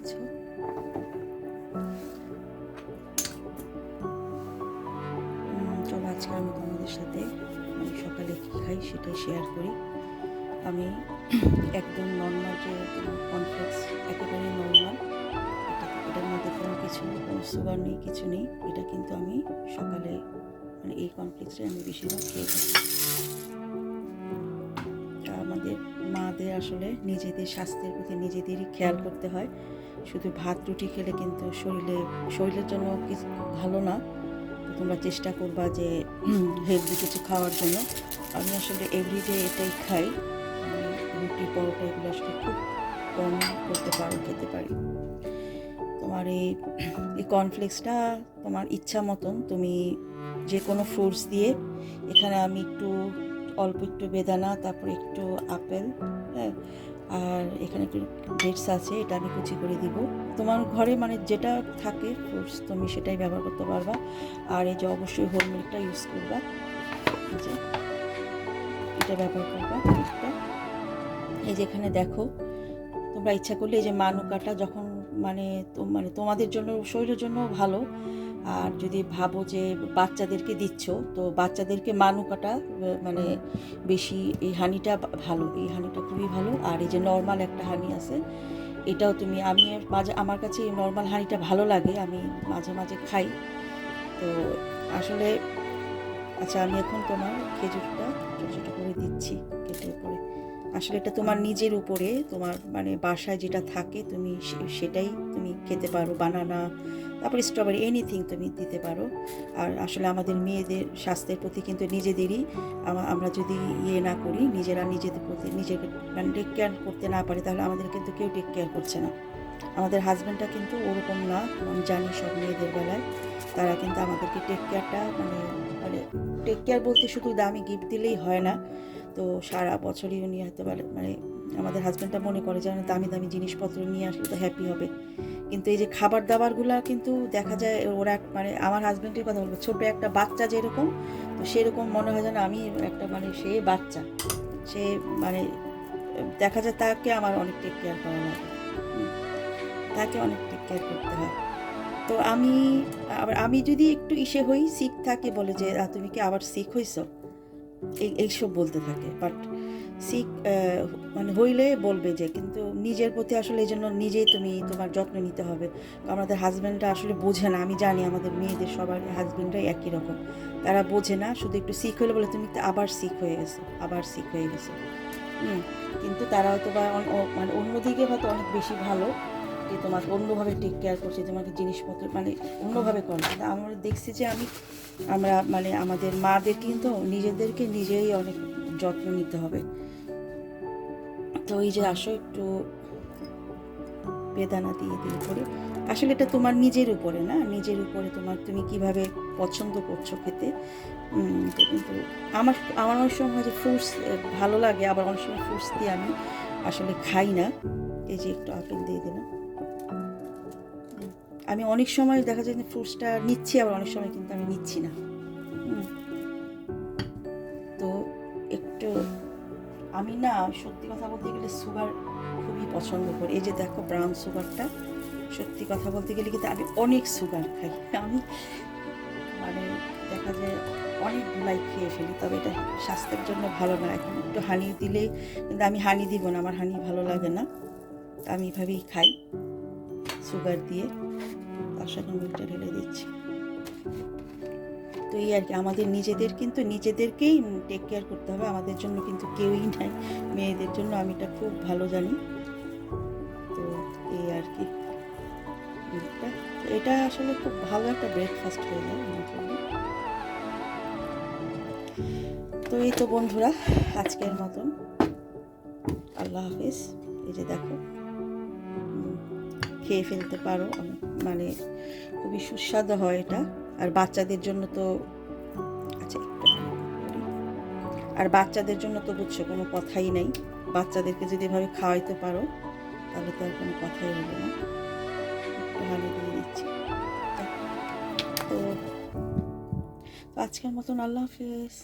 আছো? চলো আজকে আমি তোমাদের সাথে আমি সকালে কী খাই সেটাই শেয়ার করি। আমি একদম নর্মাল যে কর্নফ্লেক্স, একেবারে নর্মাল, এটার মধ্যে কোনো সুগার নেই, কিছু নেই। এটা কিন্তু আমি সকালে এই কর্নফ্লেক্সটা আমি বেশিরভাগ খেয়ে থাকি। আমাদের মাদের আসলে নিজেদের স্বাস্থ্যের প্রতি নিজেদেরই খেয়াল করতে হয়। শুধু ভাত রুটি খেলে কিন্তু শরীরের জন্য কিছু ভালো না। তো তোমরা চেষ্টা করবা যে হেলদি কিছু খাওয়ার জন্য। আমি আসলে এভরিডে এটাই খাই। আমি রুটি পরোটা এগুলো আসলে খুব কম খেতে পারি। তোমার এই কর্নফ্লেক্সটা তোমার ইচ্ছা মতন তুমি যে কোনো ফ্রুটস দিয়ে, এখানে আমি অল্প একটু বেদানা, তারপর একটু আপেল, হ্যাঁ, আর এখানে একটু ডেটস আছে, এটা আমি কুচি করে দিব। তোমার ঘরে যেটা থাকে ফ্রুটস তুমি সেটাই ব্যবহার করতে পারবা। আর এই যে অবশ্যই হোল মিল্কটা ইউজ করবা, যে এটা ব্যবহার করবা মিল্কটা। এই যে এখানে দেখো, তোমরা ইচ্ছা করলে এই যে মানুকাটা যখন তোমাদের জন্য শরীরের জন্য ভালো। আর যদি ভাবো যে বাচ্চাদেরকে দিচ্ছ, তো বাচ্চাদেরকে মানুকাটা বেশি, এই হানিটা ভালো, এই হানিটা খুবই ভালো। আর এই যে নর্মাল একটা হানি আছে, এটাও আমি আমার কাছে এই নর্মাল হানিটা ভালো লাগে, আমি মাঝে মাঝে খাই। তো আসলে আচ্ছা, আমি এখন তোমার খেজুরটা ছোটো ছোটো করে দিচ্ছি কেটে করে। আসলে এটা তোমার নিজের উপরে, তোমার বাসায় যেটা থাকে তুমি সেটাই তুমি খেতে পারো। বানানা, তারপরে স্ট্রবেরি, এনিথিং তুমি দিতে পারো। আর আসলে আমাদের মেয়েদের স্বাস্থ্যের প্রতি কিন্তু নিজেদেরই, আমরা যদি না করি, নিজেদের প্রতি নিজেকে টেক কেয়ার করতে না পারি, তাহলে আমাদের কিন্তু কেউ টেক কেয়ার করছে না। আমাদের হাজব্যান্ডটা কিন্তু ওরকম না, আমি জানি সব মেয়েদের বেলায় তারা কিন্তু আমাদেরকে টেক কেয়ারটা টেক কেয়ার বলতে শুধু দামি গিফট দিলেই হয় না। তো সারা বছরই উনি হয়তো আমাদের হাজব্যান্ডটা মনে করে যেন দামি দামি জিনিসপত্র নিয়ে আসলে তো হ্যাপি হবে। কিন্তু এই যে খাবার দাবারগুলো কিন্তু দেখা যায় ওরা আমার হাজব্যান্ডের কথা বলবো, ছোট একটা বাচ্চা যেরকম, তো সেরকম মনে হয় যেন আমি একটা সে বাচ্চা, সে দেখা যায় তাকে আমার অনেক টেক কেয়ার করা লাগে, তাকে অনেক টেক কেয়ার করতে হয়। তো আমি যদি একটু হই, সিক থাকে, বলে যে তুমি কি আবার সিক হইছো, এইসব বলতে থাকে। বাট সিক হইলে বলবে যে, কিন্তু নিজের প্রতি আসলে এই জন্য নিজেই তোমার যত্ন নিতে হবে। আমাদের হাজব্যান্ডরা আসলে বোঝে না, আমি জানি আমাদের মেয়েদের সবার হাজব্যান্ডরাই একই রকম, তারা বোঝে না। শুধু একটু সিক হলে বলে তুমি আবার সিক হয়ে গেছো। কিন্তু তারা হয়তো বা অন্যদিকে হয়তো অনেক বেশি ভালো, যে তোমাকে অন্যভাবে টেক কেয়ার করছে, তোমাকে জিনিসপত্র অন্যভাবে করে। কিন্তু আমরা দেখছি যে আমরা আমাদের মাদের কিন্তু নিজেদেরকে নিজেই অনেক যত্ন নিতে হবে। তো এই যে আসো একটু বেদানা দিয়ে করে, আসলে এটা তোমার নিজের উপরে না, নিজের উপরে তুমি কিভাবে পছন্দ করছো খেতে। কিন্তু আমার অনেক সময় যে ফ্রুটস ভালো লাগে, আবার অনেক সময় ফ্রুটস দিয়ে আমি আসলে খাই না। এই যে একটু আপেল দিয়ে দিলাম। আমি অনেক সময় দেখা যায় যে ফ্রুটসটা নিচ্ছি, আবার অনেক সময় কিন্তু আমি নিচ্ছি না। তো একটু আমি না, সত্যি কথা বলতে গেলে সুগার খুবই পছন্দ করি। এই যে দেখো ব্রাউন সুগারটা, সত্যি কথা বলতে গেলে কিন্তু আমি অনেক সুগার খাই। আমি দেখা যায় অনেকগুলাই খেয়ে ফেলি, তবে এটা স্বাস্থ্যের জন্য ভালো না। এখন একটু হানি দিলে, কিন্তু আমি হানি দিব না, আমার হানি ভালো লাগে না। আমি এভাবেই খাই সুগার দিয়ে, তার সাথে মিল্কটা ঢেলে দিচ্ছি। তো এই আর কি, আমাদের নিজেদেরকেই টেক কেয়ার করতে হবে, আমাদের জন্য কিন্তু কেউই নাই, মেয়েদের জন্য। আমি এটা খুব ভালো জানি। তো এই আর কি, এটা আসলে খুব ভালো একটা ব্রেকফাস্ট হয়ে যায় আমার জন্য। তো এই তো বন্ধুরা, আজকের মতন আল্লাহ হাফিজ। এই যে দেখো, খেয়ে ফেলতে পারো, খুবই সুস্বাদু হয় এটা। আর বাচ্চাদের জন্য তো, আচ্ছা একটু আর বাচ্চাদের জন্য তো বুঝছো কোনো কথাই নেই। বাচ্চাদেরকে যদি এভাবে খাওয়াইতে পারো, তাহলে তো আর কোনো কথাই হবে না। একটু হানি দিয়ে দিচ্ছি। তো আজকের মতন আল্লাহ হাফিজ।